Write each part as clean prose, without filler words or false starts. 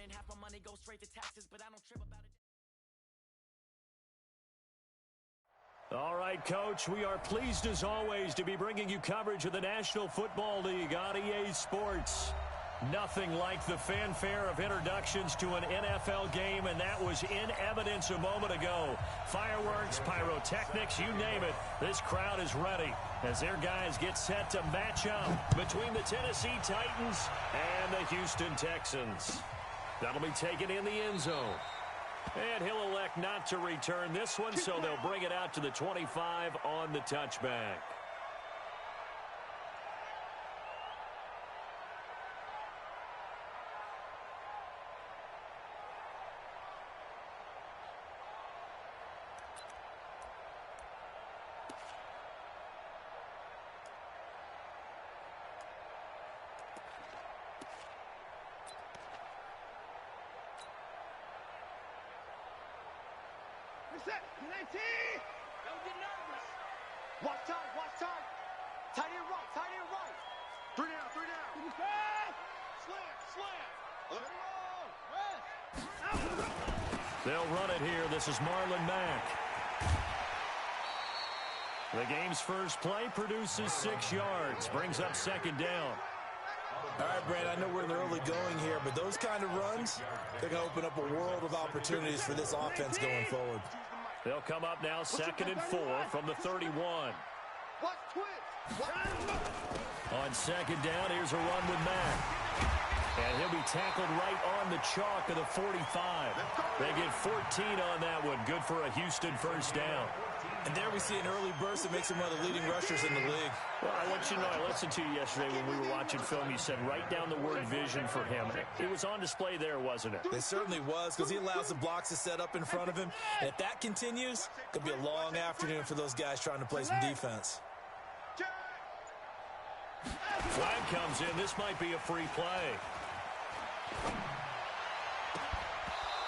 and half my money goes straight to taxes, but I don't trip about it. All right, Coach, we are pleased as always to be bringing you coverage of the National Football League on EA Sports. Nothing like the fanfare of introductions to an NFL game, and that was in evidence a moment ago. Fireworks, pyrotechnics, you name it. This crowd is ready as their guys get set to match up between the Tennessee Titans and the Houston Texans. That'll be taken in the end zone. And he'll elect not to return this one, so they'll bring it out to the 25 on the touchback. Set, 19! Don't get nervous. Watch time. Tight end right. 3 down. Slam. Rest. They'll run it here. This is Marlon Mack. The game's first play produces 6 yards. Brings up second down. All right, Brad, I know we're in the early going here, but those kind of runs, they're going to open up a world of opportunities for this offense going forward. They'll come up now 2nd and 4 from the 31. On second down, here's a run with Mack. And he'll be tackled right on the chalk of the 45. They get 14 on that one. Good for a Houston first down. And there we see an early burst that makes him one of the leading rushers in the league. Well, I want you to know, I listened to you yesterday when we were watching film. You said write down the word vision for him. It was on display there, wasn't it? It certainly was, because he allows the blocks to set up in front of him. And if that continues, it could be a long afternoon for those guys trying to play some defense. Flag comes in. This might be a free play.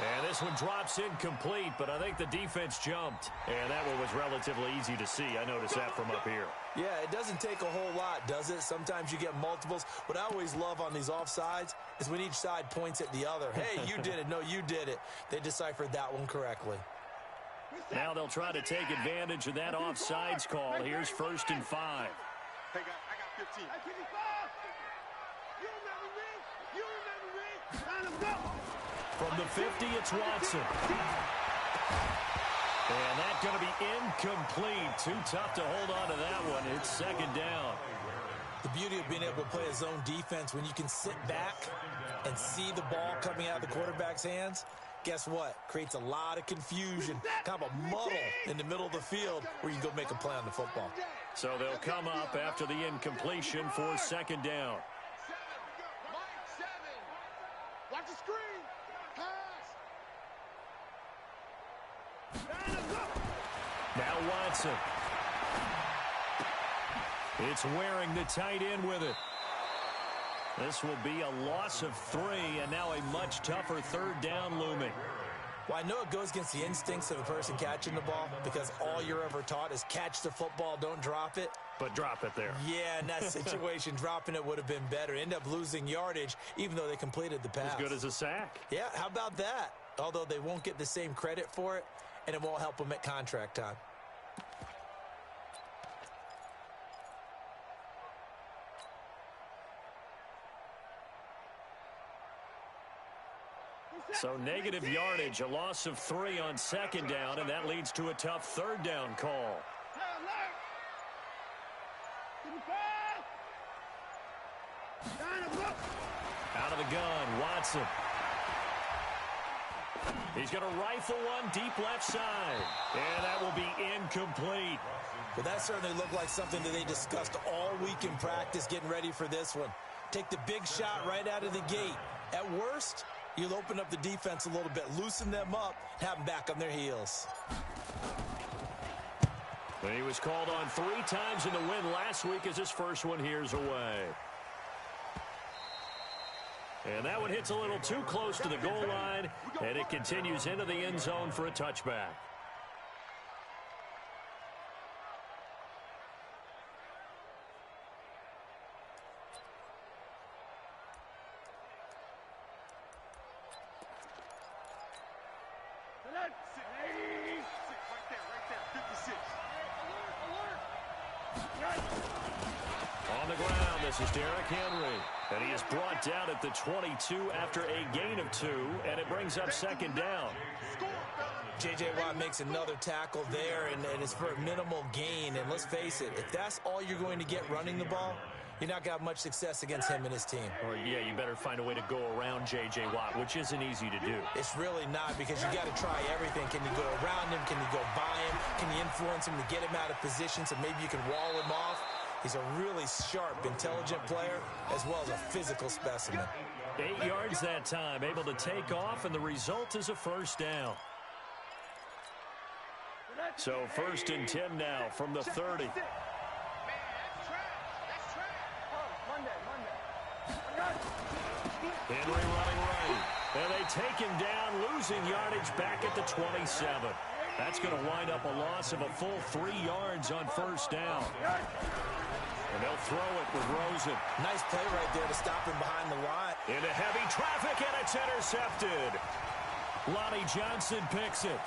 And this one drops incomplete, but I think the defense jumped. And that one was relatively easy to see. I noticed that from up here. Yeah, it doesn't take a whole lot, does it? Sometimes you get multiples. What I always love on these offsides is when each side points at the other. Hey, you did it. No, you did it. They deciphered that one correctly. Now they'll try to take advantage of that offsides call. Here's 1st and 5. Hey, guys, I got 15. You remember me. Line them up. From the 50, it's Watson. And that's going to be incomplete. Too tough to hold on to that one. It's 2nd down. The beauty of being able to play a zone defense, when you can sit back and see the ball coming out of the quarterback's hands, guess what? Creates a lot of confusion, kind of a muddle in the middle of the field where you can go make a play on the football. So they'll come up after the incompletion for 2nd down. Watch the screen. Now Watson. It's wearing the tight end with it. This will be a loss of 3, and now a much tougher 3rd down looming. Well, I know it goes against the instincts of the person catching the ball, because all you're ever taught is catch the football, don't drop it. But drop it there. Yeah, in that situation, dropping it would have been better. End up losing yardage, even though they completed the pass. As good as a sack. Yeah, how about that? Although they won't get the same credit for it, and it won't help them at contract time. So negative yardage, a loss of 3 on 2nd down, and that leads to a tough 3rd down call. Out of the gun, Watson. He's going to rifle one deep left side, and that will be incomplete. Well, that certainly looked like something that they discussed all week in practice getting ready for this one. Take the big shot right out of the gate. At worst, you'll open up the defense a little bit, loosen them up, have them back on their heels. He was called on 3 times in the win last week as his first one here's away. And that one hits a little too close to the goal line, and it continues into the end zone for a touchback. On the ground, this is Derrick Henry. And he is brought down at the 22 after a gain of 2, and it brings up second down. J.J. Watt makes another tackle there, and it's for a minimal gain. And let's face it, if that's all you're going to get running the ball, you're not going to have much success against him and his team. Or, yeah, you better find a way to go around J.J. Watt, which isn't easy to do. It's really not, because you got to try everything. Can you go around him? Can you go by him? Can you influence him to get him out of position so maybe you can wall him off? He's a really sharp, intelligent player, as well as a physical specimen. 8 yards that time, able to take off, and the result is a first down. So 1st and 10 now from the 30. Henry running right. And they take him down, losing yardage back at the 27. That's going to wind up a loss of a full 3 yards on first down. And they'll throw it with Rosen. Nice play right there to stop him behind the line. Into heavy traffic, and it's intercepted. Lonnie Johnson picks it.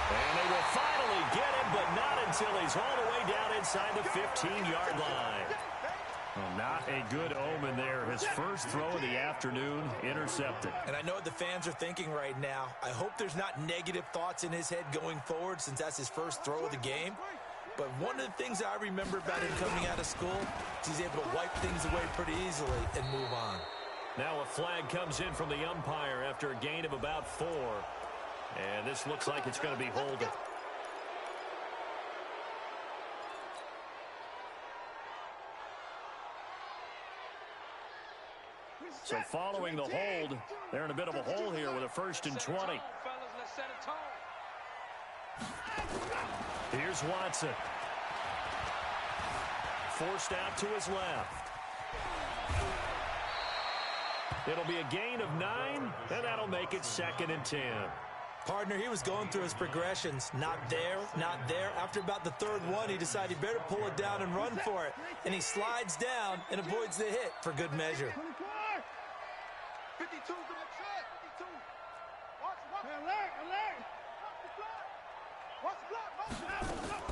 And they will finally get him, but not until he's all the way down inside the 15-yard line. Well, not a good omen there. His first throw of the afternoon, intercepted. And I know what the fans are thinking right now. I hope there's not negative thoughts in his head going forward, since that's his first throw of the game. But one of the things I remember about him coming out of school is he's able to wipe things away pretty easily and move on. Now a flag comes in from the umpire after a gain of about 4. And this looks like it's going to be holding. So following the hold, they're in a bit of a hole here with a 1st and 20. Here's Watson. Forced out to his left. It'll be a gain of 9, and that'll make it 2nd and 10. Partner, he was going through his progressions. Not there, not there. After about the 3rd one, he decided he better pull it down and run for it. And he slides down and avoids the hit for good measure. 52's on the track. 52. Watch. Alert. Watch the block.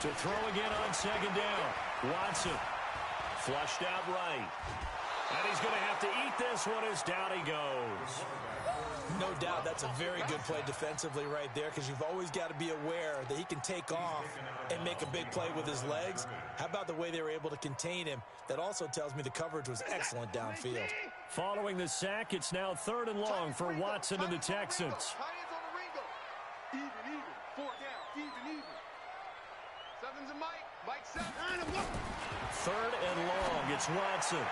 To throw again on 2nd down. Watson flushed out right. And he's going to have to eat this one as down he goes. No doubt that's a very good play defensively right there, because you've always got to be aware that he can take off and make a big play with his legs. How about the way they were able to contain him? That also tells me the coverage was excellent downfield. Following the sack, it's now 3rd and long for Watson and the Texans. Even. 4 down. Even. 7's and Mike 7. 3rd and long. It's Watson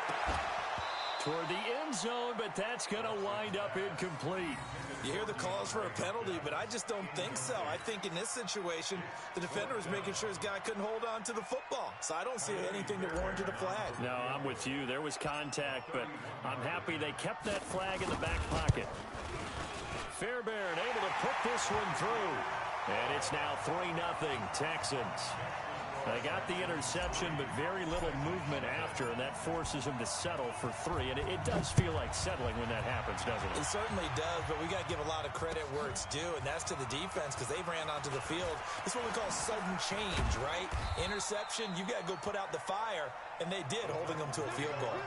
toward the end zone, but that's going to wind up incomplete. You hear the calls for a penalty, but I just don't think so. I think in this situation, the defender was making sure his guy couldn't hold on to the football. So I don't see anything that warranted a flag. No, I'm with you. There was contact, but I'm happy they kept that flag in the back pocket. Fairbairn able to put this one through. And it's now 3-0 Texans. They got the interception, but very little movement after, and that forces them to settle for 3. And it does feel like settling when that happens, doesn't it? It certainly does, but we got to give a lot of credit where it's due, and that's to the defense, because they ran onto the field. It's what we call sudden change, right? Interception, you got to go put out the fire, and they did, holding them to a field goal.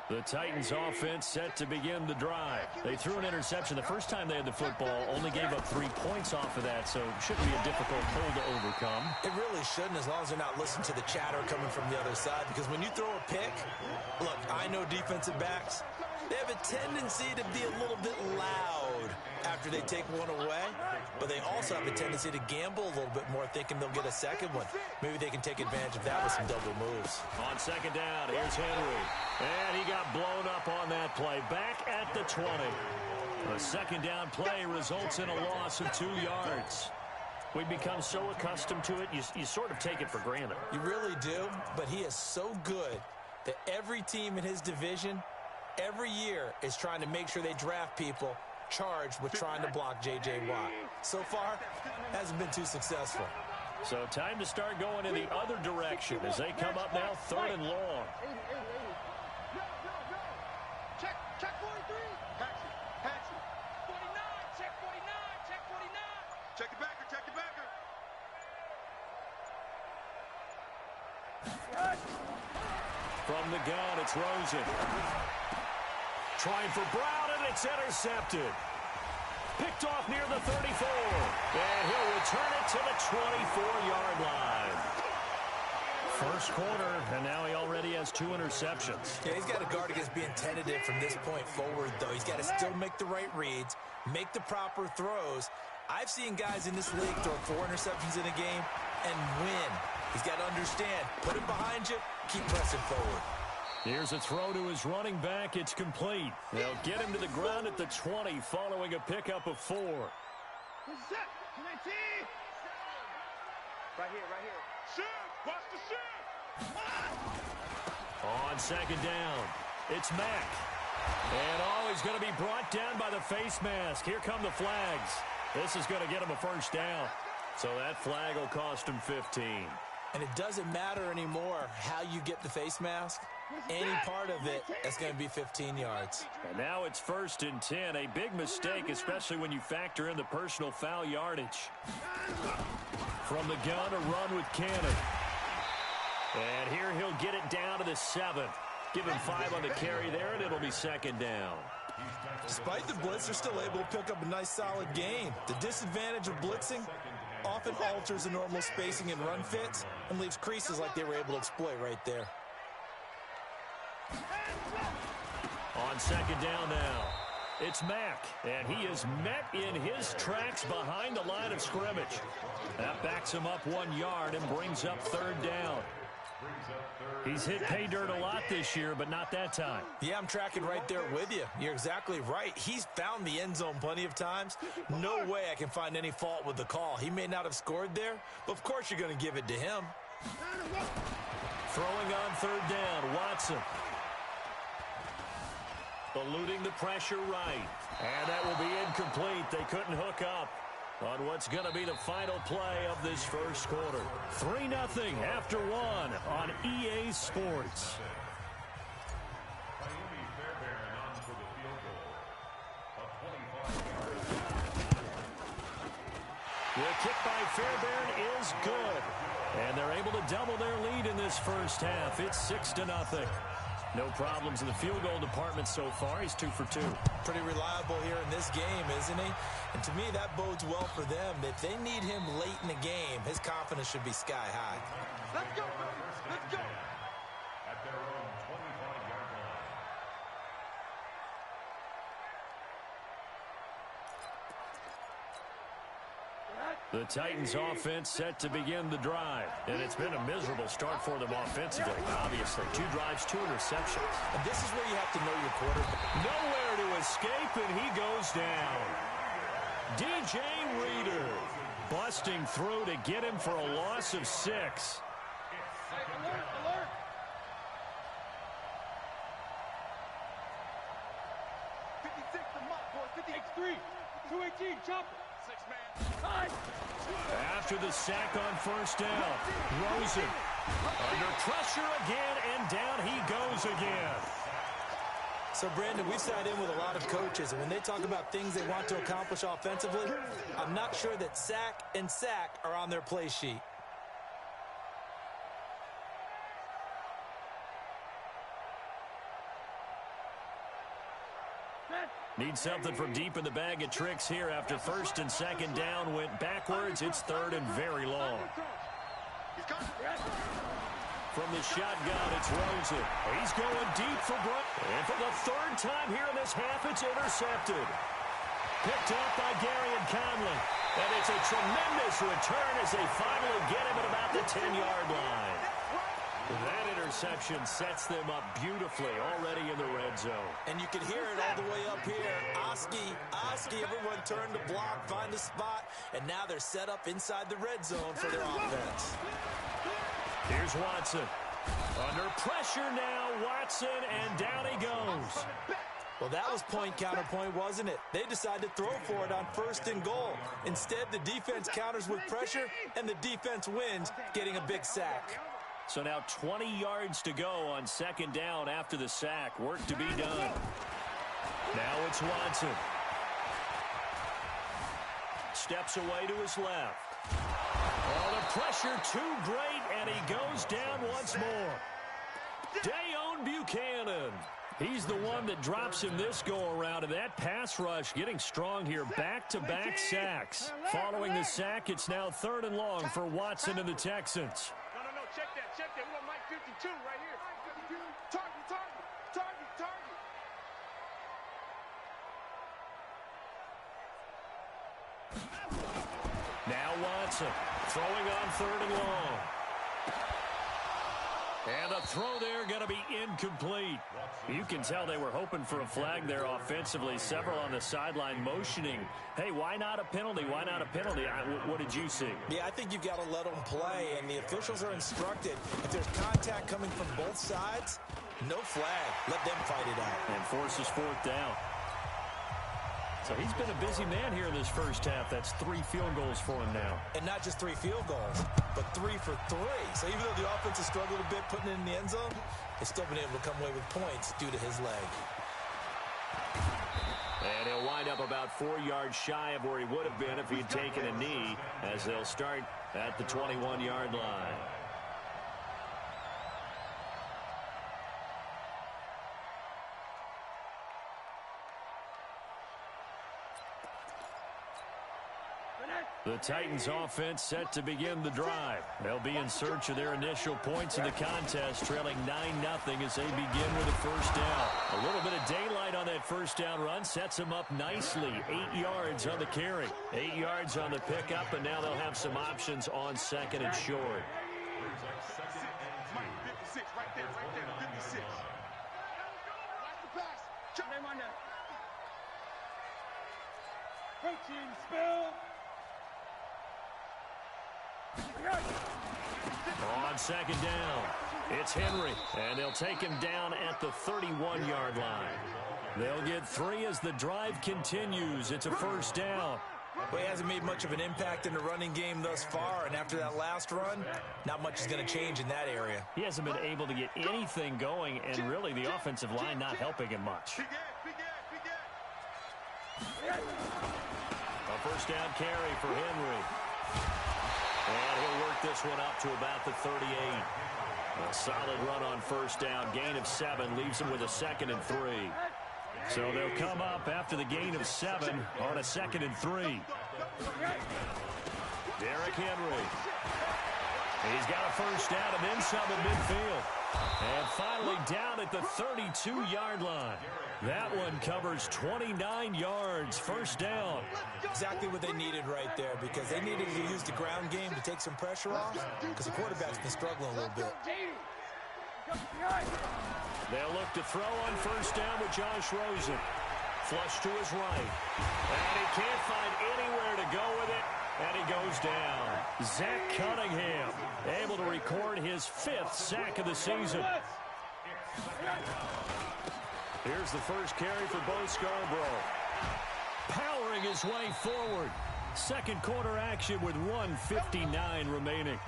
The Titans offense set to begin the drive. They threw an interception the first time they had the football, only gave up 3 points off of that, so it shouldn't be a difficult hole to overcome. It really shouldn't, as long as they're not listening to the chatter coming from the other side, because when you throw a pick, look, I know defensive backs, they have a tendency to be a little bit loud after they take one away, but they also have a tendency to gamble a little bit more, thinking they'll get a second one. Maybe they can take advantage of that with some double moves. On 2nd down, here's Henry. And he got blown up on that play. Back at the 20. The 2nd down play results in a loss of 2 yards. We've become so accustomed to it, you sort of take it for granted. You really do, but he is so good that every team in his division every year is trying to make sure they draft people charged with trying to block J.J. Watt. So far, hasn't been too successful. So time to start going in the other direction as they come up now 3rd and long. Check 43. Patch it. 49. Check 49. Check 49. Check it backer. Check it backer. From the gun, it's Rosen. Trying for Brown, and it's intercepted. Picked off near the 34. And he'll return it to the 24-yard line. First quarter, and now he already has 2 interceptions. Yeah, he's got to guard against being tentative from this point forward, though. He's got to still make the right reads, make the proper throws. I've seen guys in this league throw 4 interceptions in a game and win. He's got to understand, put it behind you, keep pressing forward. Here's a throw to his running back. It's complete. They'll get him to the ground at the 20 following a pickup of 4. Right here. Shift! Watch the shift! On second down, it's Mack. And he's going to be brought down by the face mask. Here come the flags. This is going to get him a first down. So that flag will cost him 15. And it doesn't matter anymore how you get the face mask. Any part of it, that's going to be 15 yards. And now it's 1st and 10. A big mistake, especially when you factor in the personal foul yardage. From the gun, a run with Cannon. And here he'll get it down to the 7. Give him 5 on the carry there, and it'll be 2nd down. Despite the blitz, they're still able to pick up a nice, solid gain. The disadvantage of blitzing often alters the normal spacing and run fits and leaves creases like they were able to exploit right there. On second down now, it's Mack, and he is met in his tracks behind the line of scrimmage. That backs him up 1 yard and brings up 3rd down. He's hit pay dirt a lot this year, but not that time. Yeah, I'm tracking right there with you. You're exactly right. He's found the end zone plenty of times. No way I can find any fault with the call. He may not have scored there, but of course you're going to give it to him. Throwing on 3rd down, Watson. Eluding the pressure right. And that will be incomplete. They couldn't hook up on what's going to be the final play of this first quarter. 3-0 after 1 on EA Sports. The kick by Fairbairn is good. And they're able to double their lead in this first half. It's 6-0. No problems in the field goal department so far. He's 2 for 2. Pretty reliable here in this game, isn't he? And to me, that bodes well for them. If they need him late in the game, his confidence should be sky high. Let's go, baby. Let's go. At their own 25-yard line. The Titans offense set to begin the drive. And it's been a miserable start for them offensively, obviously. 2 drives, 2 interceptions. And this is where you have to know your quarterback. Nowhere to escape, and he goes down. DJ Reader busting through to get him for a loss of 6. Alert. 56 to Mott, boy. 53. 218, chopper. 6-man. After the sack on 1st down, Rosen under pressure again, and down he goes again. So, Brandon, we've sat in with a lot of coaches, and when they talk about things they want to accomplish offensively, I'm not sure that sack and sack are on their play sheet. Need something from deep in the bag of tricks here after 1st and 2nd down went backwards. It's 3rd and very long. From the shotgun, it's Rosen. He's going deep for Brown. And for the 3rd time here in this half, it's intercepted. Picked up by Gary and Conley. And it's a tremendous return as they finally get him at about the 10-yard line. That interception sets them up beautifully already in the red zone. And you can hear it all the way up here. Oski, everyone turned to block, find a spot, and now they're set up inside the red zone for their offense. Here's Watson. Under pressure now, Watson, and down he goes. Well, that was point counterpoint, wasn't it? They decided to throw for it on 1st and goal. Instead, the defense counters with pressure, and the defense wins, getting a big sack. So now 20 yards to go on 2nd down after the sack. Work to be done. Now it's Watson. Steps away to his left. Oh, the pressure too great, and he goes down once more. Dayon Buchanan. He's the one that drops him this go-around, and that pass rush getting strong here. Back-to-back sacks. Following the sack, it's now 3rd and long for Watson and the Texans. No, check that. We want Mike 52 right here. Target. Now Watson throwing on 3rd and long. And the throw there going to be incomplete. You can tell they were hoping for a flag there offensively. Several on the sideline motioning. Hey, why not a penalty? Why not a penalty? What did you see? Yeah, I think you've got to let them play, and the officials are instructed. If there's contact coming from both sides, no flag. Let them fight it out. And forces 4th down. So he's been a busy man here in this first half. That's 3 field goals for him now. And not just 3 field goals, but 3 for 3. So even though the offense has struggled a bit putting it in the end zone, they've still been able to come away with points due to his leg. And he'll wind up about 4 yards shy of where he would have been if he'd taken a knee, as they'll start at the 21-yard line. The Titans offense set to begin the drive. They'll be in search of their initial points in the contest, trailing 9-0 as they begin with a 1st down. A little bit of daylight on that 1st down run sets them up nicely. 8 yards on the carry, 8 yards on the pickup, and now they'll have some options on 2nd and short. Mike 56 right there, 56. Watch the pass. Check name on that. Coaching spill. On 2nd down, it's Henry, and they'll take him down at the 31-yard line. They'll get 3 as the drive continues. It's a 1st down. Well, he hasn't made much of an impact in the running game thus far, and after that last run, not much is going to change in that area. He hasn't been able to get anything going, and really the offensive line not helping him much. A 1st down carry for Henry. And he'll work this one up to about the 38. A solid run on 1st down. Gain of 7 leaves him with a 2nd and 3. So they'll come up after the gain of 7 on a 2nd and 3. Derrick Henry. He's got a 1st down and then some at midfield. And finally down at the 32-yard line. That one covers 29 yards. 1st down. Exactly what they needed right there, because they needed to use the ground game to take some pressure off, because the quarterback's been struggling a little bit. They'll look to throw on 1st down with Josh Rosen. Flush to his right. And he can't find anywhere to go with it. And he goes down. Zach Cunningham able to record his 5th sack of the season. Here's the first carry for Bo Scarborough. Powering his way forward. 2nd quarter action with 1:59 remaining.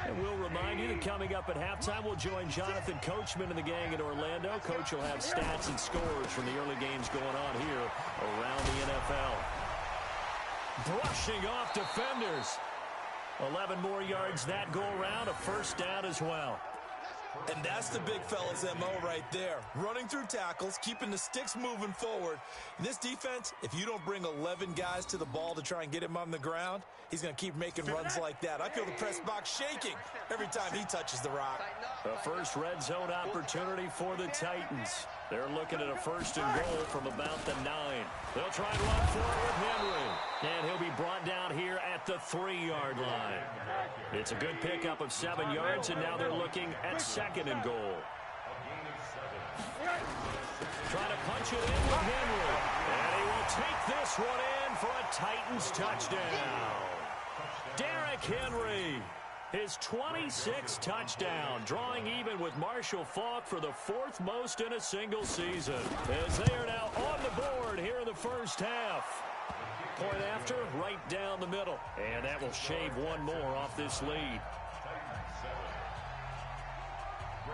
And we'll remind you that coming up at halftime, we'll join Jonathan Coachman and the gang in Orlando. Coach will have stats and scores from the early games going on here around the NFL. Brushing off defenders. 11 more yards that go around, a 1st down as well. And that's the big fella's MO right there. Running through tackles, keeping the sticks moving forward. In this defense, if you don't bring 11 guys to the ball to try and get him on the ground, he's going to keep making runs like that. I feel the press box shaking every time he touches the rock. A first red zone opportunity for the Titans. They're looking at a 1st and goal from about the 9. They'll try and run for it with Henry. And he'll be brought down here at the 3-yard line. It's a good pickup of 7 yards, and now they're looking at 2nd and goal. Trying to punch it in with Henry. And he will take this one in for a Titans touchdown. Derrick Henry. his 26th touchdown, drawing even with Marshall Faulk for the 4th most in a single season, as they are now on the board here in the first half. Point after, right down the middle, and that will shave one more off this lead.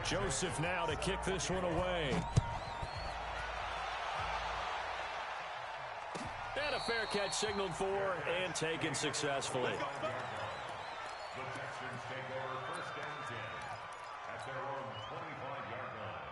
Joseph now to kick this one away. And a fair catch signaled for and taken successfully. The Texans take over first and 10 at their own 25-yard line.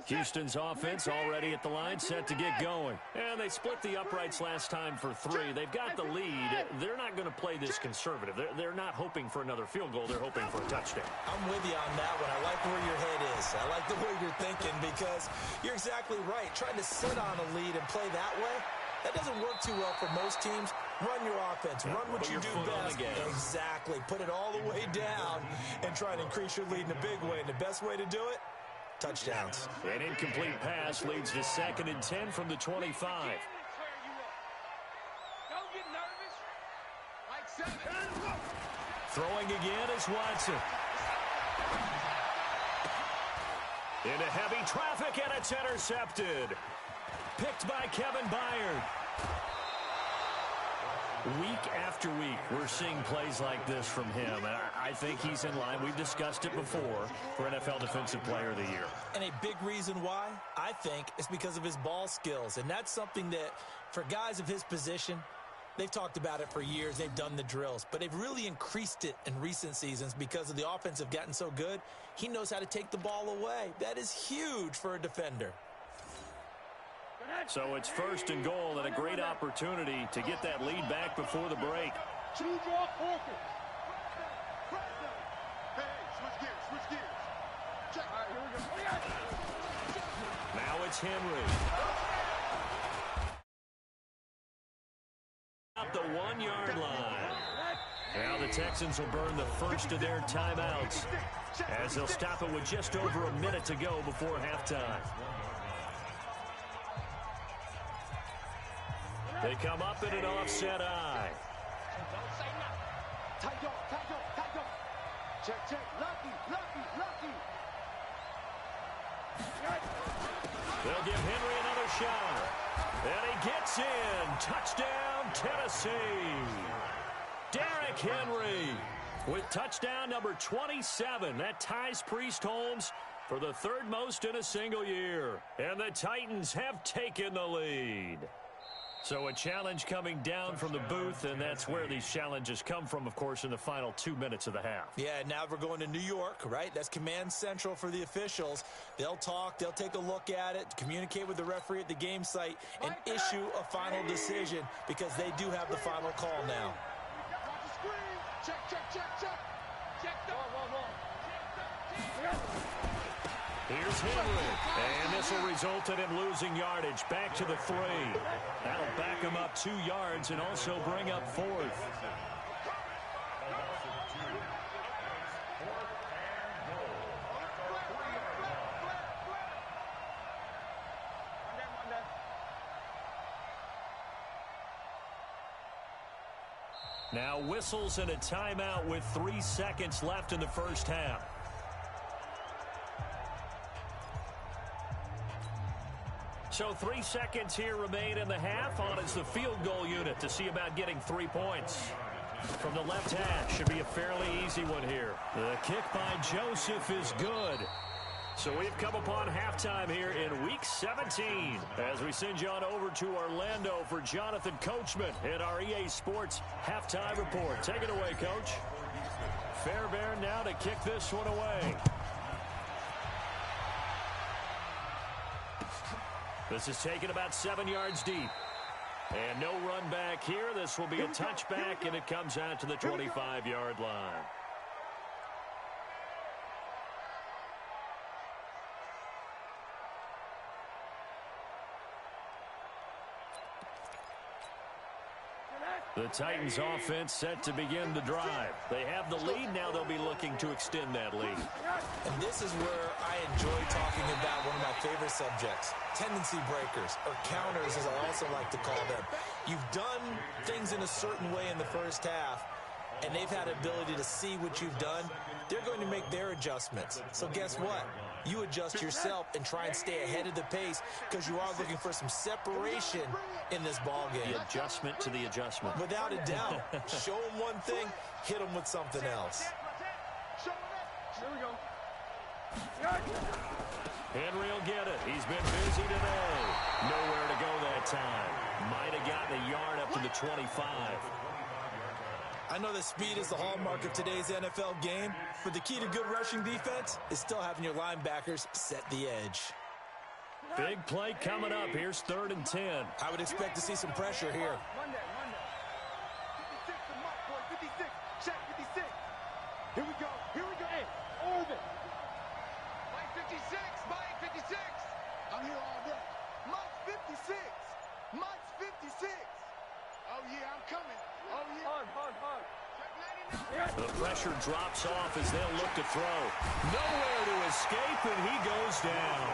Houston's offense already at the line, set to get going. And they split the uprights last time for 3. They've got the lead. They're not going to play this conservative. They're not hoping for another field goal. They're hoping for a touchdown. I'm with you on that one. I like where your head is. I like the way you're thinking because you're exactly right. Trying to sit on a lead and play that way, that doesn't work too well for most teams. Run your offense. Run what you do best. Exactly. Put it all the way down and try to increase your lead in a big way. And the best way to do it, touchdowns. An incomplete pass leads to 2nd and 10 from the 25. Throwing again is Watson. Into heavy traffic, and it's intercepted. Picked by Kevin Byard. Week after week, we're seeing plays like this from him, and I think he's in line. We've discussed it before for NFL Defensive Player of the Year. And a big reason why, I think, is because of his ball skills. And that's something that, for guys of his position, they've talked about it for years. They've done the drills. But they've really increased it in recent seasons because of the offense have gotten so good. He knows how to take the ball away. That is huge for a defender. So it's 1st and goal and a great opportunity to get that lead back before the break. Hey, switch gears. Check. All right, here we go. Now it's Henry. At the 1-yard line. Now the Texans will burn the first of their timeouts as they'll stop it with just over a minute to go before halftime. They come up in an offset eye. Tight dog. Check. Lucky. They'll give Henry another shot. And he gets in. Touchdown, Tennessee. Derrick Henry with touchdown number 27. That ties Priest Holmes for the 3rd most in a single year. And the Titans have taken the lead. So a challenge coming down from the booth, and that's where these challenges come from, of course, in the final 2 minutes of the half. Yeah, now we're going to New York, right? That's command central for the officials. They'll talk, they'll take a look at it, communicate with the referee at the game site, and issue a final decision because they do have the final call now. Check. Here's Henry, and this will result in him losing yardage. Back to the 3. That'll back him up 2 yards and also bring up 4th. Now whistles and a timeout with 3 seconds left in the first half. So 3 seconds here remain in the half. On is the field goal unit to see about getting 3 points. From the left hash, should be a fairly easy one here. The kick by Joseph is good. So we've come upon halftime here in Week 17 as we send you on over to Orlando for Jonathan Coachman in our EA Sports Halftime Report. Take it away, Coach. Fairbairn now to kick this one away. This is taken about 7 yards deep. And no run back here. This will be a touchback, and it comes out to the 25-yard line. The Titans offense set to begin the drive. They have the lead. Now they'll be looking to extend that lead. And this is where I enjoy talking about one of my favorite subjects, tendency breakers, or counters as I also like to call them. You've done things in a certain way in the first half, and they've had ability to see what you've done. They're going to make their adjustments. So guess what? You adjust yourself and try and stay ahead of the pace because you are looking for some separation in this ball game. The adjustment to the adjustment. Without a doubt. Show them one thing, hit them with something else. Here we go. Henry will get it. He's been busy today. Nowhere to go that time. Might have gotten a yard up to the 25. I know that speed is the hallmark of today's NFL game, but the key to good rushing defense is still having your linebackers set the edge. Big play coming up. Here's 3rd and 10. I would expect to see some pressure here. Monday. 56 to Mark, boy. 56. Check 56. Here we go. Hey, Irvin. Mike 56. I'm here all day. Mike 56. Mike's 56. Oh, yeah, I'm coming. Oh, yeah. Hard. Check 99. The pressure drops off as they'll look to throw. Nowhere to escape, and he goes down.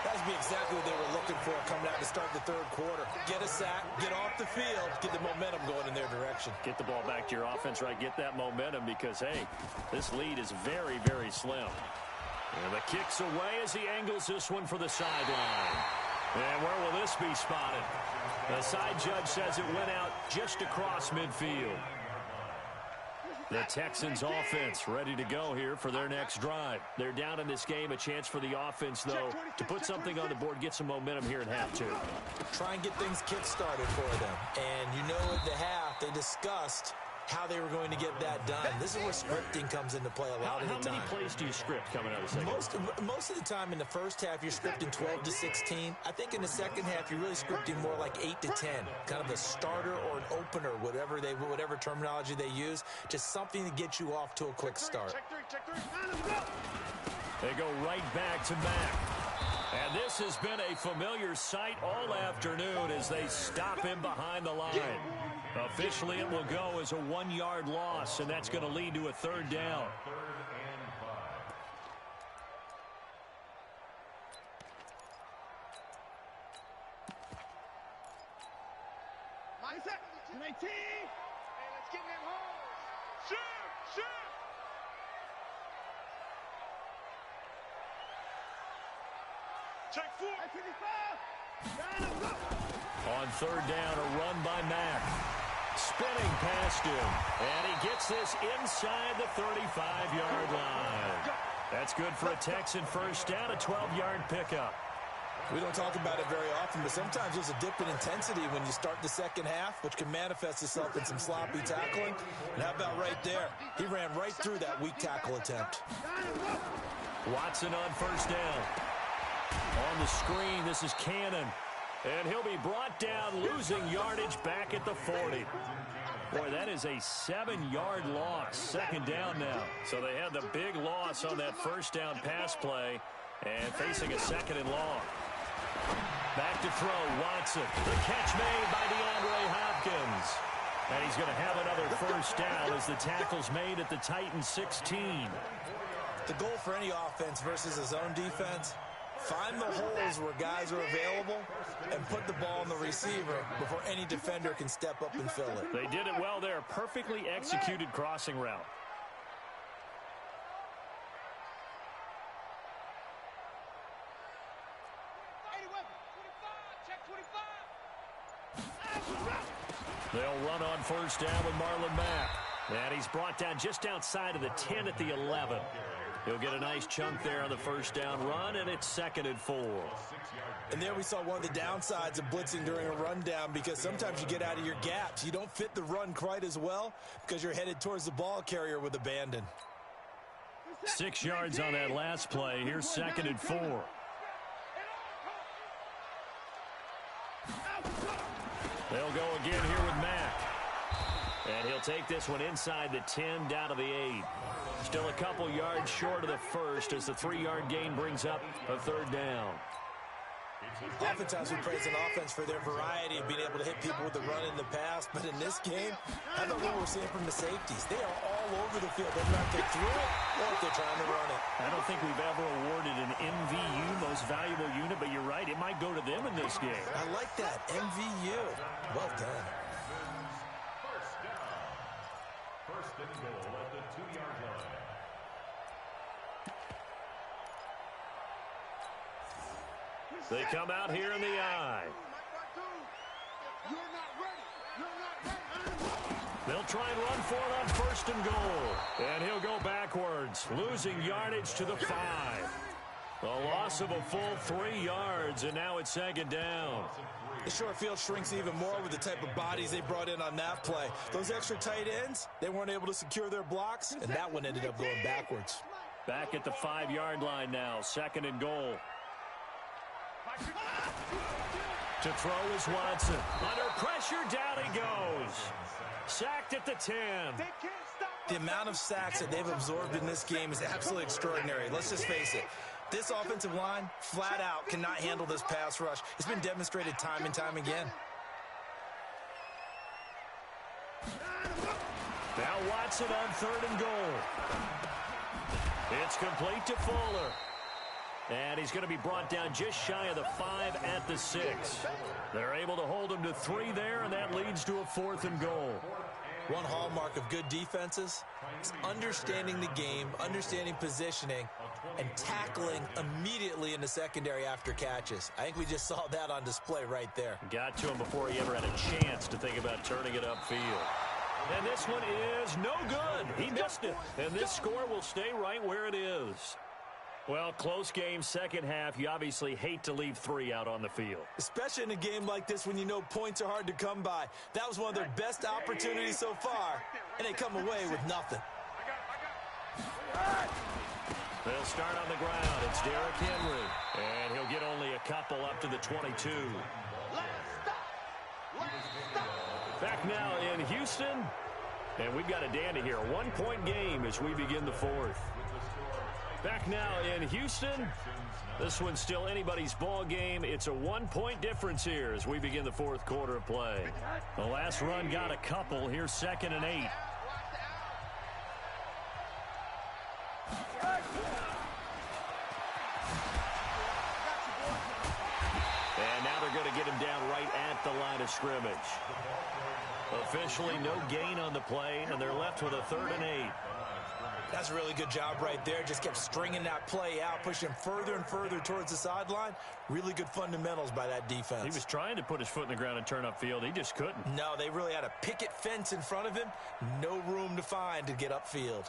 That would be exactly what they were looking for coming out to start the third quarter. Get a sack, get off the field, get the momentum going in their direction. Get the ball back to your offense, right? Get that momentum because, hey, this lead is very, very slim. And the kick's away as he angles this one for the sideline. And where will this be spotted? The side judge says it went out just across midfield. The Texans offense ready to go here for their next drive. They're down in this game. A chance for the offense, though, to put something on the board, get some momentum here in half 2. Try and get things kick-started for them. And you know at the half, they discussed how they were going to get that done. This is where scripting comes into play a lot of the time. How many plays do you script coming out of the second? Most of the time in the first half, you're scripting 12 to 16. I think in the second half, you're really scripting more like 8 to 10. Kind of a starter or an opener, whatever terminology they use. Just something to get you off to a quick start. Check three. They go right back to Mack. And this has been a familiar sight all afternoon as they stop him behind the line. Officially, it will go as a 1-yard loss, and that's going to lead to a 3rd down. 3rd and 5. 19. Hey, let's get in them holes. Shoot. Check 4. 55. On 3rd down, a run by Mack. Spinning past him. And he gets this inside the 35-yard line. That's good for a Texan first down, a 12-yard pickup. We don't talk about it very often, but sometimes there's a dip in intensity when you start the second half, which can manifest itself in some sloppy tackling. And how about right there? He ran right through that weak tackle attempt. Watson on 1st down. On the screen, this is Cannon. And he'll be brought down, losing yardage back at the 40. Boy, that is a 7-yard loss. 2nd down now. So they had the big loss on that 1st down pass play and facing a 2nd and long. Back to throw, Watson. The catch made by DeAndre Hopkins. And he's going to have another 1st down as the tackle's made at the Titans 16. The goal for any offense versus a zone defense, find the holes where guys are available and put the ball on the receiver before any defender can step up and fill it. They did it well there. Perfectly executed crossing route. They'll run on 1st down with Marlon Mack. And he's brought down just outside of the 10 at the 11. He'll get a nice chunk there on the 1st down run, and it's 2nd and 4. And there we saw one of the downsides of blitzing during a rundown, because sometimes you get out of your gaps. You don't fit the run quite as well because you're headed towards the ball carrier with abandon. 6 yards on that last play. Here's 2nd and 4. They'll go again here with Mack. And he'll take this one inside the 10 down to the 8. Still a couple yards short of the 1st as the 3-yard gain brings up a 3rd down. Oftentimes we praise an offense for their variety of being able to hit people with the run in the pass, but in this game, how about what we're seeing from the safeties? They are all over the field. They're not if they're through it or if they're trying to run it. I don't think we've ever awarded an MVU, most valuable unit, but you're right, it might go to them in this game. I like that, MVU. Well done. First and goal at the 2-yard line. They come out here in the eye. They'll try and run for it on first and goal. And he'll go backwards, losing yardage to the 5. A loss of a full 3 yards, and now it's second down. The short field shrinks even more with the type of bodies they brought in on that play. Those extra tight ends, they weren't able to secure their blocks, and that one ended up going backwards. Back at the 5-yard line now, second and goal. To throw is Watson. Under pressure, down he goes. Sacked at the 10. The amount of sacks that they've absorbed in this game is absolutely extraordinary. Let's just face it. This offensive line, flat out, cannot handle this pass rush. It's been demonstrated time and time again. Now Watson on third and goal. It's complete to Fuller. And he's going to be brought down just shy of the 5 at the 6. They're able to hold him to 3 there, and that leads to a 4th and goal. One hallmark of good defenses is understanding the game, understanding positioning, and tackling immediately in the secondary after catches. I think we just saw that on display right there. Got to him before he ever had a chance to think about turning it upfield. And this one is no good. He missed it. And this score will stay right where it is. Well, close game, second half. You obviously hate to leave 3 out on the field. Especially in a game like this when you know points are hard to come by. That was one of their best opportunities so far, and they come away with nothing. They'll start on the ground. It's Derrick Henry, and he'll get only a couple up to the 22. Back now in Houston, and we've got a dandy here. 1-point game as we begin the 4th. Back now in Houston. This one's still anybody's ball game. It's a 1-point difference here as we begin the 4th quarter of play. The last run got a couple. Here's 2nd and 8. And now they're going to get him down right at the line of scrimmage. Officially no gain on the play, and they're left with a 3rd and 8. That's a really good job right there. Just kept stringing that play out, pushing him further and further towards the sideline. Really good fundamentals by that defense. He was trying to put his foot in the ground and turn upfield. He just couldn't. No, they really had a picket fence in front of him. No room to find to get upfield.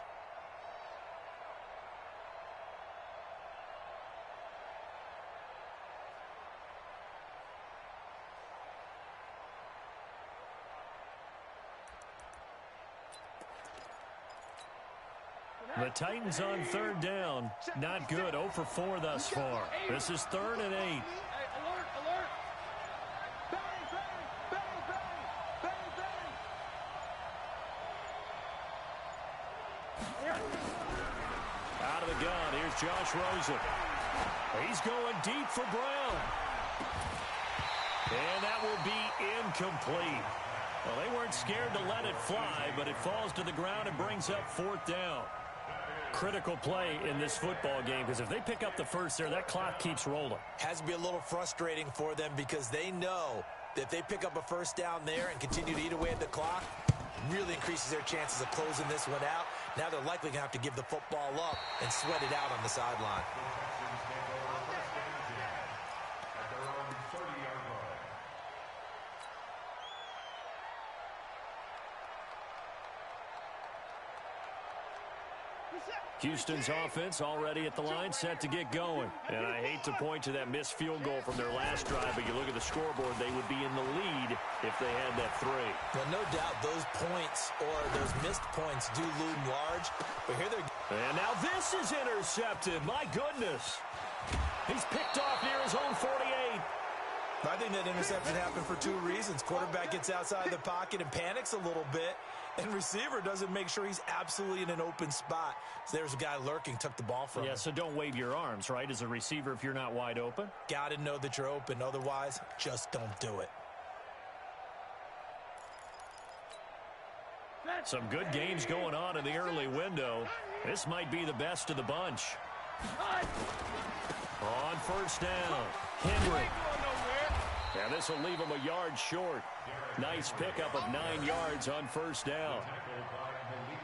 The Titans on 3rd down. Not good. 0 for 4 thus far. This is 3rd and 8. Alert, alert. Bang, bang, bang, bang, bang, bang. Out of the gun. Here's Josh Rosen. He's going deep for Brown. And that will be incomplete. Well, they weren't scared to let it fly, but it falls to the ground and brings up 4th down. Critical play in this football game, because if they pick up the first there, that clock keeps rolling. Has to be a little frustrating for them because they know that if they pick up a first down there and continue to eat away at the clock, really increases their chances of closing this one out. Now they're likely going to have to give the football up and sweat it out on the sideline. Houston's offense already at the line, set to get going. And I hate to point to that missed field goal from their last drive, but you look at the scoreboard, they would be in the lead if they had that 3. Well, no doubt those points or those missed points do loom large, but here they're... And now this is intercepted. My goodness. He's picked off near his own 48. I think that interception happened for two reasons. Quarterback gets outside the pocket and panics a little bit, and receiver doesn't make sure he's absolutely in an open spot. So there's a guy lurking, took the ball from him. Yeah, so don't wave your arms, right, as a receiver if you're not wide open? Got to know that you're open. Otherwise, just don't do it. Some good games going on in the early window. This might be the best of the bunch. On first down, Henry. Yeah, this will leave him a yard short. Nice pickup of 9 yards on first down.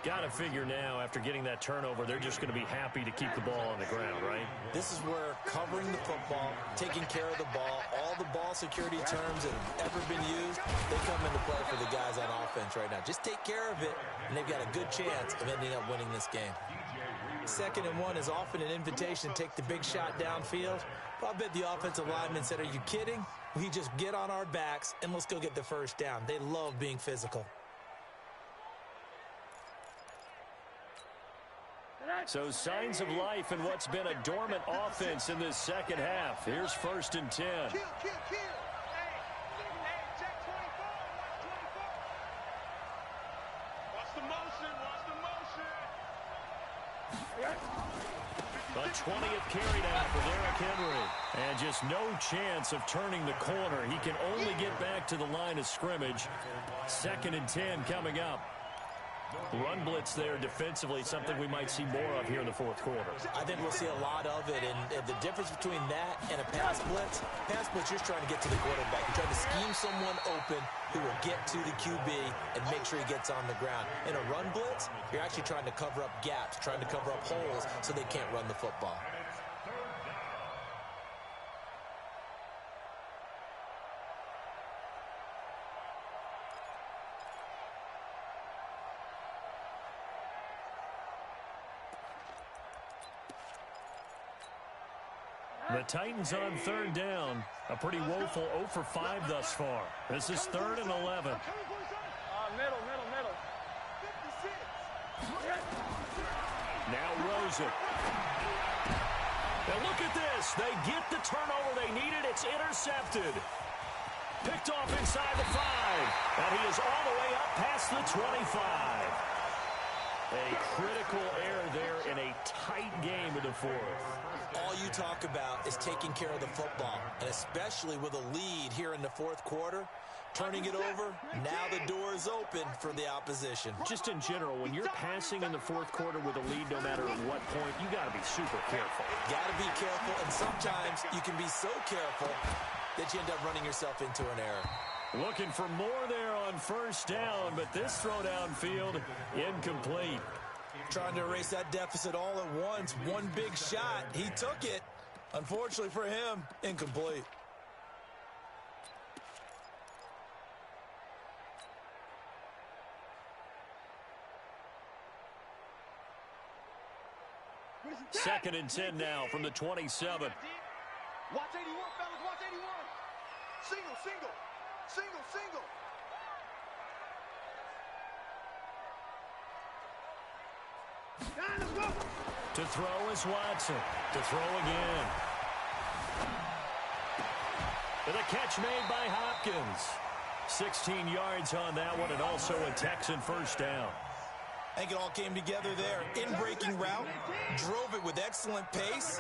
Got to figure now, after getting that turnover, they're just going to be happy to keep the ball on the ground, right? This is where covering the football, taking care of the ball, all the ball security terms that have ever been used, they come into play for the guys on offense right now. Just take care of it, and they've got a good chance of ending up winning this game. 2nd and 1 is often an invitation to take the big shot downfield. But I bet the offensive lineman said, are you kidding? We just get on our backs, and let's go get the first down. They love being physical. So signs of life in what's been a dormant offense in this second half. Here's 1st and 10. Kill. Hey, check 24. Watch the motion. A 20th carry now for Derrick Henry. And just no chance of turning the corner. He can only get back to the line of scrimmage. 2nd and 10 coming up. Run blitz there defensively, something we might see more of here in the fourth quarter. I think we'll see a lot of it, and the difference between that and a pass blitz, you're just trying to get to the quarterback. You're trying to scheme someone open who will get to the QB and make sure he gets on the ground. In a run blitz, you're actually trying to cover up gaps, trying to cover up holes so they can't run the football. The Titans on 3rd down. A pretty woeful 0 for 5 thus far. This is 3rd and 11. Middle. 56. Now Rosen. Now look at this. They get the turnover they needed. It's intercepted. Picked off inside the 5. And he is all the way up past the 25. A critical error there in a tight game in the 4th. All you talk about is taking care of the football, and especially with a lead here in the 4th quarter, turning it over, now the door is open for the opposition. Just in general, when you're passing in the 4th quarter with a lead, no matter at what point, you got to be super careful. Got to be careful, and sometimes you can be so careful that you end up running yourself into an error. Looking for more there on first down, but this throw downfield incomplete. Trying to erase that deficit all at once. One big shot. He took it. Unfortunately for him, incomplete. Second and 10 now from the 27. Watch 81, fellas. Watch 81. Single. To throw is Watson. To throw again. And a catch made by Hopkins. 16 yards on that one, and also a Texan first down. I think it all came together there. In-breaking route, drove it with excellent pace.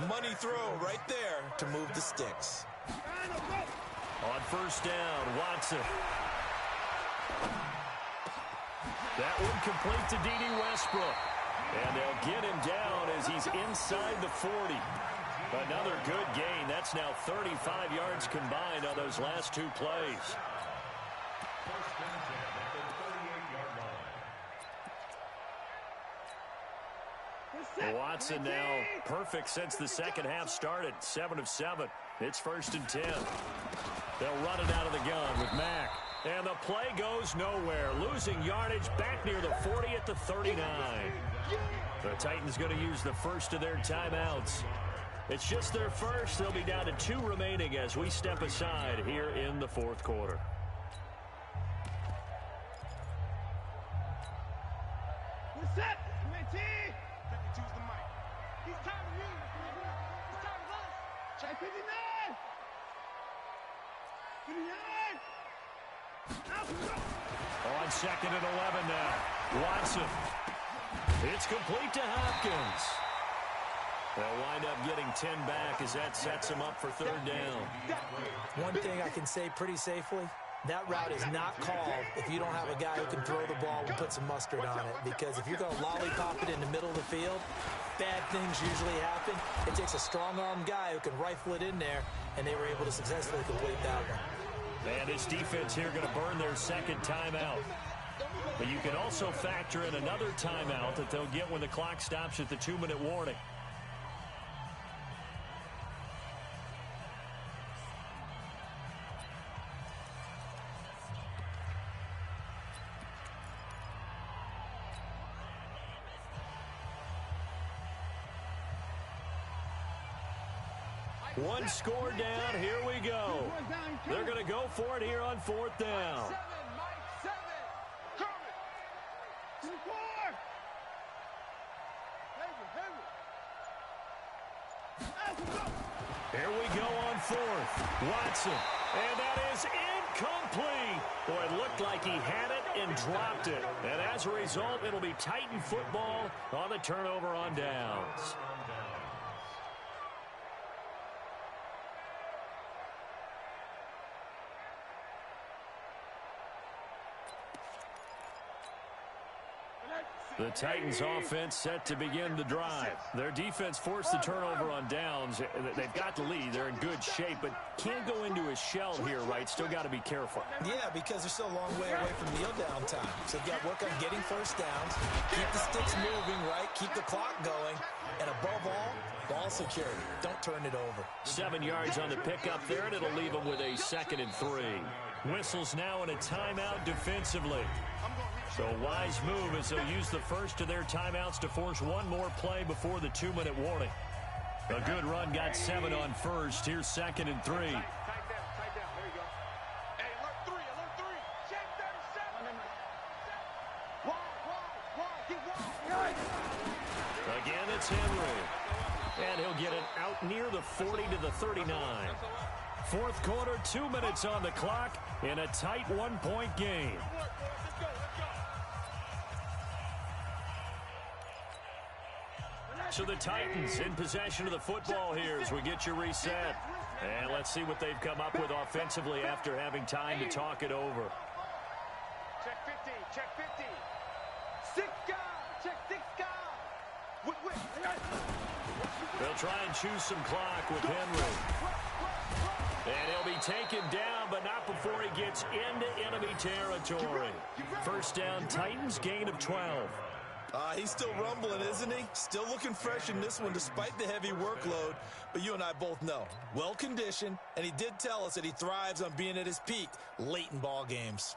Money throw right there to move the sticks. On first down, Watson. That one complete to D.D. Westbrook. And they'll get him down as he's inside the 40. Another good gain. That's now 35 yards combined on those last 2 plays. Watson now perfect since the second half started. 7 of 7. It's 1st and 10. They'll run it out of the gun with Mack. And the play goes nowhere. Losing yardage back near the 40 at the 39. The Titans going to use the first of their timeouts. It's just their first. They'll be down to 2 remaining as we step aside here in the 4th quarter. We're set. Come in, T. Choose the mic. He's tired of you. He's tired of us. Check 59. On 2nd and 11 now. Watson. It's complete to Hopkins. They'll wind up getting 10 back as that sets them up for 3rd down. One thing I can say pretty safely, that route is not called if you don't have a guy who can throw the ball and put some mustard on it. Because if you're going to lollipop it in the middle of the field, bad things usually happen. It takes a strong-armed guy who can rifle it in there, and they were able to successfully complete that one. And this defense here going to burn their 2nd timeout. But you can also factor in another timeout that they'll get when the clock stops at the 2-minute warning. One score down, here we go. They're going to go for it here on 4th down. Here we go on 4th. Watson. And that is incomplete. Boy, it looked like he had it and dropped it. And as a result, it'll be Titan football on the turnover on downs. The Titans offense set to begin the drive. Their defense forced the turnover on downs. They've got the lead. They're in good shape, but can't go into a shell here, right? Still got to be careful. Yeah, because they're still a long way away from kneel down time. So they've got to work on getting first downs, keep the sticks moving, right? Keep the clock going. And above all, ball security. Don't turn it over. 7 yards on the pickup there, and it'll leave them with a 2nd and 3. Whistles now in a timeout defensively. So a wise move as they'll use the first of their timeouts to force one more play before the 2-minute warning. A good run got 7 on first. Here's 2nd and 3. Tight down. There you go. Hey, alert 3. Check 37. Wide. Keep wide. Again, it's Henry. And he'll get it out near the 40 to the 39. 4th quarter, 2 minutes on the clock in a tight 1-point game. So the Titans in possession of the football here as we get you reset. And let's see what they've come up with offensively after having time to talk it over. Check 50. 6 guys. Check 6 guys. They'll try and choose some clock with Henry. And he'll be taken down, but not before he gets into enemy territory. First down, Titans, gain of 12. He's still rumbling, isn't he? Still looking fresh in this one despite the heavy workload. But you and I both know, well-conditioned, and he did tell us that he thrives on being at his peak late in ball games.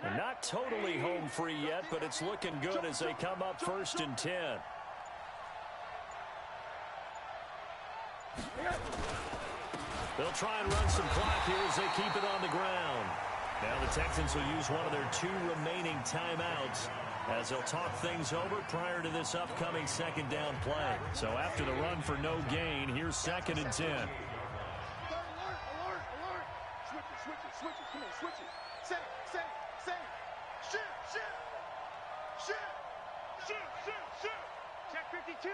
They're not totally home free yet, but it's looking good as they come up 1st and 10. They'll try and run some clock here as they keep it on the ground. Now the Texans will use one of their 2 remaining timeouts as they'll talk things over prior to this upcoming 2nd down play. So after the run for no gain, here's 2nd and 10. Alert. Switch it. Come on, switch it. Say. Shoot. Check 52.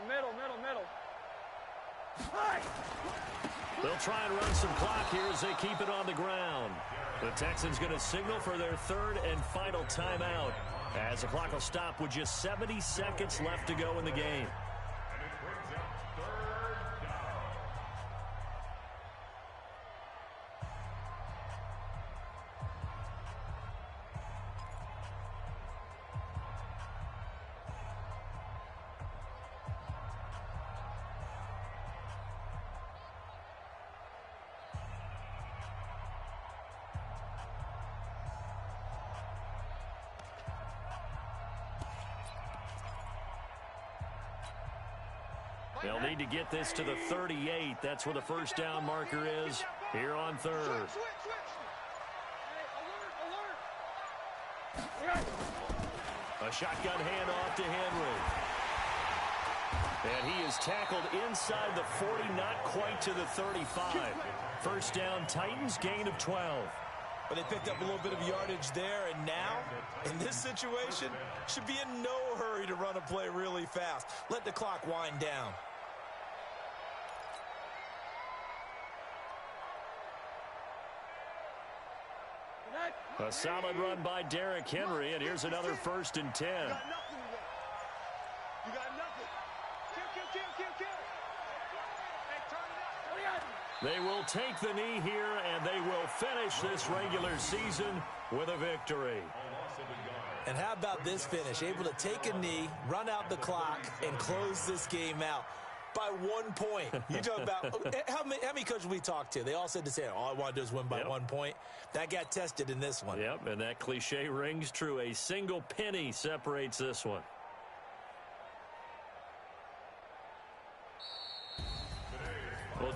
Middle. They'll try and run some clock here as they keep it on the ground. The Texans going to signal for their 3rd and final timeout as the clock will stop with just 70 seconds left to go in the game. They'll need to get this to the 38. That's where the first down marker is here on third. A shotgun handoff to Henry. And he is tackled inside the 40, not quite to the 35. First down, Titans, gain of 12. But they picked up a little bit of yardage there, and now, in this situation, should be in no hurry to run a play really fast. Let the clock wind down. A solid run by Derrick Henry, and here's another 1st and 10. You got nothing. You got nothing. Kill. Hey, turn it up. They will take the knee here, and they will finish this regular season with a victory. And how about this finish? Able to take a knee, run out the clock, and close this game out by 1 point. You talk about how many coaches we talked to? They all said the same. All I want to do is win by 1 point. That got tested in this one. Yep, and that cliche rings true. A single penny separates this one. Well,